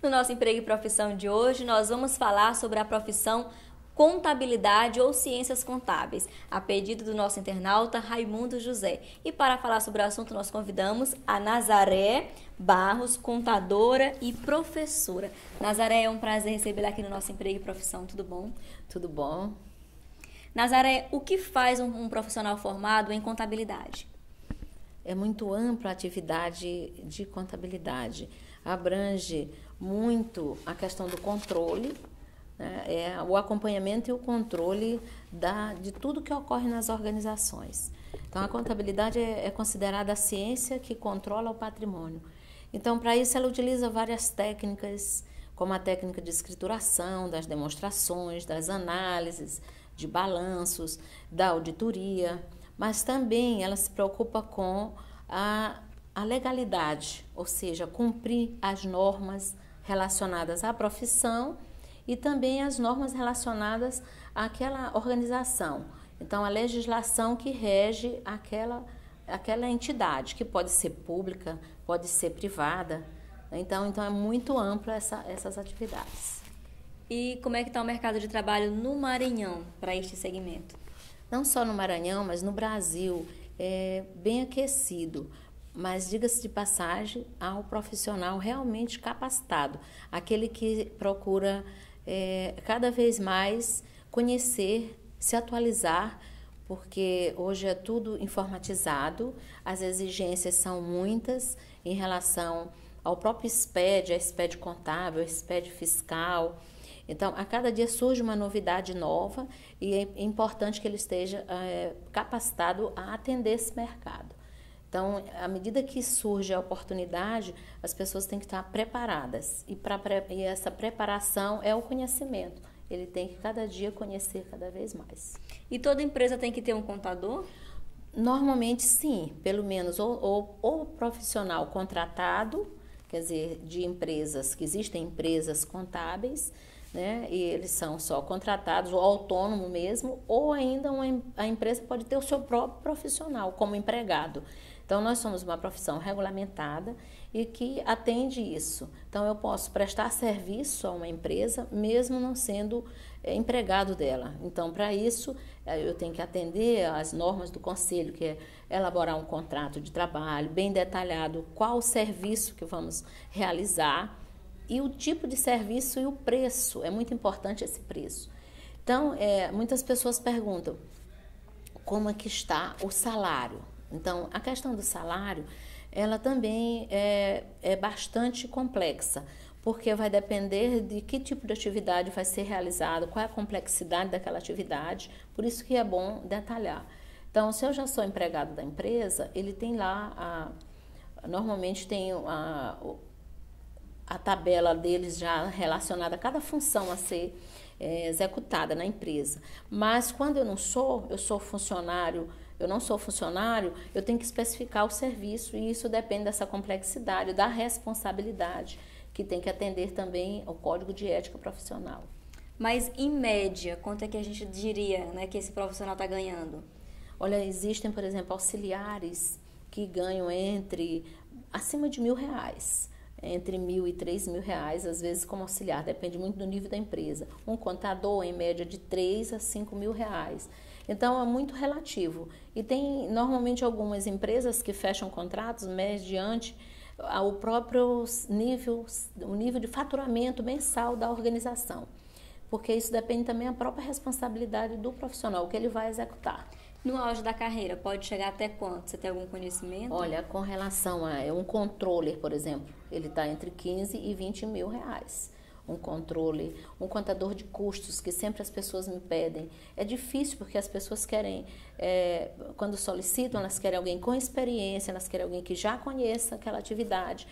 No nosso Emprego e Profissão de hoje, nós vamos falar sobre a profissão Contabilidade ou Ciências Contábeis, a pedido do nosso internauta Raimundo José. E para falar sobre o assunto, nós convidamos a Nazaré Barros, contadora e professora. Nazaré, é um prazer recebê-la aqui no nosso Emprego e Profissão, tudo bom? Tudo bom? Nazaré, o que faz um profissional formado em contabilidade? É muito ampla a atividade de contabilidade. Abrange muito a questão do controle, né? O acompanhamento e o controle de tudo que ocorre nas organizações. Então, a contabilidade é considerada a ciência que controla o patrimônio. Então, para isso, ela utiliza várias técnicas, como a técnica de escrituração, das demonstrações, das análises, de balanços, da auditoria, mas também ela se preocupa com a legalidade, ou seja, cumprir as normas relacionadas à profissão e também as normas relacionadas àquela organização. Então, a legislação que rege aquela entidade, que pode ser pública, pode ser privada. Então é muito ampla essas atividades. E como é que está o mercado de trabalho no Maranhão para este segmento? Não só no Maranhão, mas no Brasil, é bem aquecido. Mas, diga-se de passagem, há um profissional realmente capacitado, aquele que procura cada vez mais conhecer, se atualizar, porque hoje é tudo informatizado, as exigências são muitas em relação ao próprio SPED, a SPED contábil, a SPED fiscal. Então, a cada dia surge uma novidade nova e é importante que ele esteja capacitado a atender esse mercado. Então, à medida que surge a oportunidade, as pessoas têm que estar preparadas. E essa preparação é o conhecimento. Ele tem que cada dia conhecer cada vez mais. E toda empresa tem que ter um contador? Normalmente, sim. Pelo menos ou profissional contratado, quer dizer, de empresas, que existem empresas contábeis, né? E eles são só contratados, ou autônomo mesmo, ou ainda a empresa pode ter o seu próprio profissional como empregado. Então, nós somos uma profissão regulamentada e que atende isso. Então, eu posso prestar serviço a uma empresa, mesmo não sendo empregado dela. Então, para isso, eu tenho que atender às normas do conselho, que é elaborar um contrato de trabalho bem detalhado, qual o serviço que vamos realizar, e o tipo de serviço e o preço, é muito importante esse preço. Então, muitas pessoas perguntam como é que está o salário. Então, a questão do salário, ela também é bastante complexa, porque vai depender de que tipo de atividade vai ser realizado, qual é a complexidade daquela atividade, por isso que é bom detalhar. Então, se eu já sou empregado da empresa, ele tem lá, normalmente tem a tabela deles já relacionada a cada função a ser executada na empresa. Mas quando eu não sou funcionário, eu não sou funcionário, eu tenho que especificar o serviço e isso depende dessa complexidade, da responsabilidade, que tem que atender também ao Código de Ética Profissional. Mas, em média, quanto é que a gente diria, né, que esse profissional está ganhando? Olha, existem, por exemplo, auxiliares que ganham acima de R$ 1.000. Entre R$ 1.000 e R$ 3.000, às vezes como auxiliar, depende muito do nível da empresa. Um contador, em média, de R$ 3.000 a R$ 5.000. Então, é muito relativo. E tem, normalmente, algumas empresas que fecham contratos mediante o próprio nível de faturamento mensal da organização. Porque isso depende também da própria responsabilidade do profissional, o que ele vai executar. No auge da carreira, pode chegar até quanto? Você tem algum conhecimento? Olha, com relação a um controller, por exemplo, ele está entre 15 e 20 mil reais. Um controle, um contador de custos, que sempre as pessoas me pedem. É difícil porque as pessoas querem, quando solicitam, elas querem alguém com experiência, elas querem alguém que já conheça aquela atividade.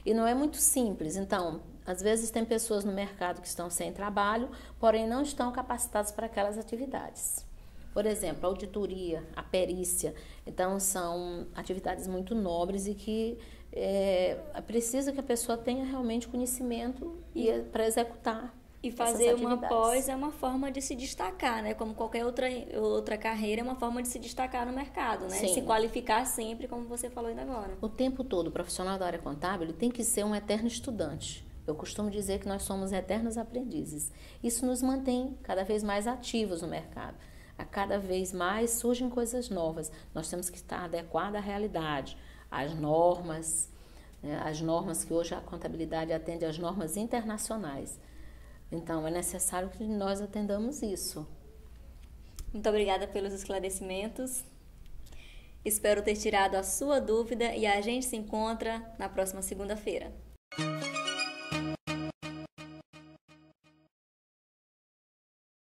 E não é muito simples. Então, às vezes tem pessoas no mercado que estão sem trabalho, porém não estão capacitadas para aquelas atividades. Por exemplo, a auditoria, a perícia. Então, são atividades muito nobres e que precisa que a pessoa tenha realmente conhecimento para executar. E fazer uma pós é uma forma de se destacar, né? Como qualquer outra carreira, é uma forma de se destacar no mercado, né? Sim. Se qualificar sempre, como você falou ainda agora. O tempo todo, o profissional da área contábil ele tem que ser um eterno estudante. Eu costumo dizer que nós somos eternos aprendizes. Isso nos mantém cada vez mais ativos no mercado. A cada vez mais surgem coisas novas. Nós temos que estar adequados à realidade, às normas, né? As normas que hoje a contabilidade atende às normas internacionais. Então, é necessário que nós atendamos isso. Muito obrigada pelos esclarecimentos. Espero ter tirado a sua dúvida e a gente se encontra na próxima segunda-feira.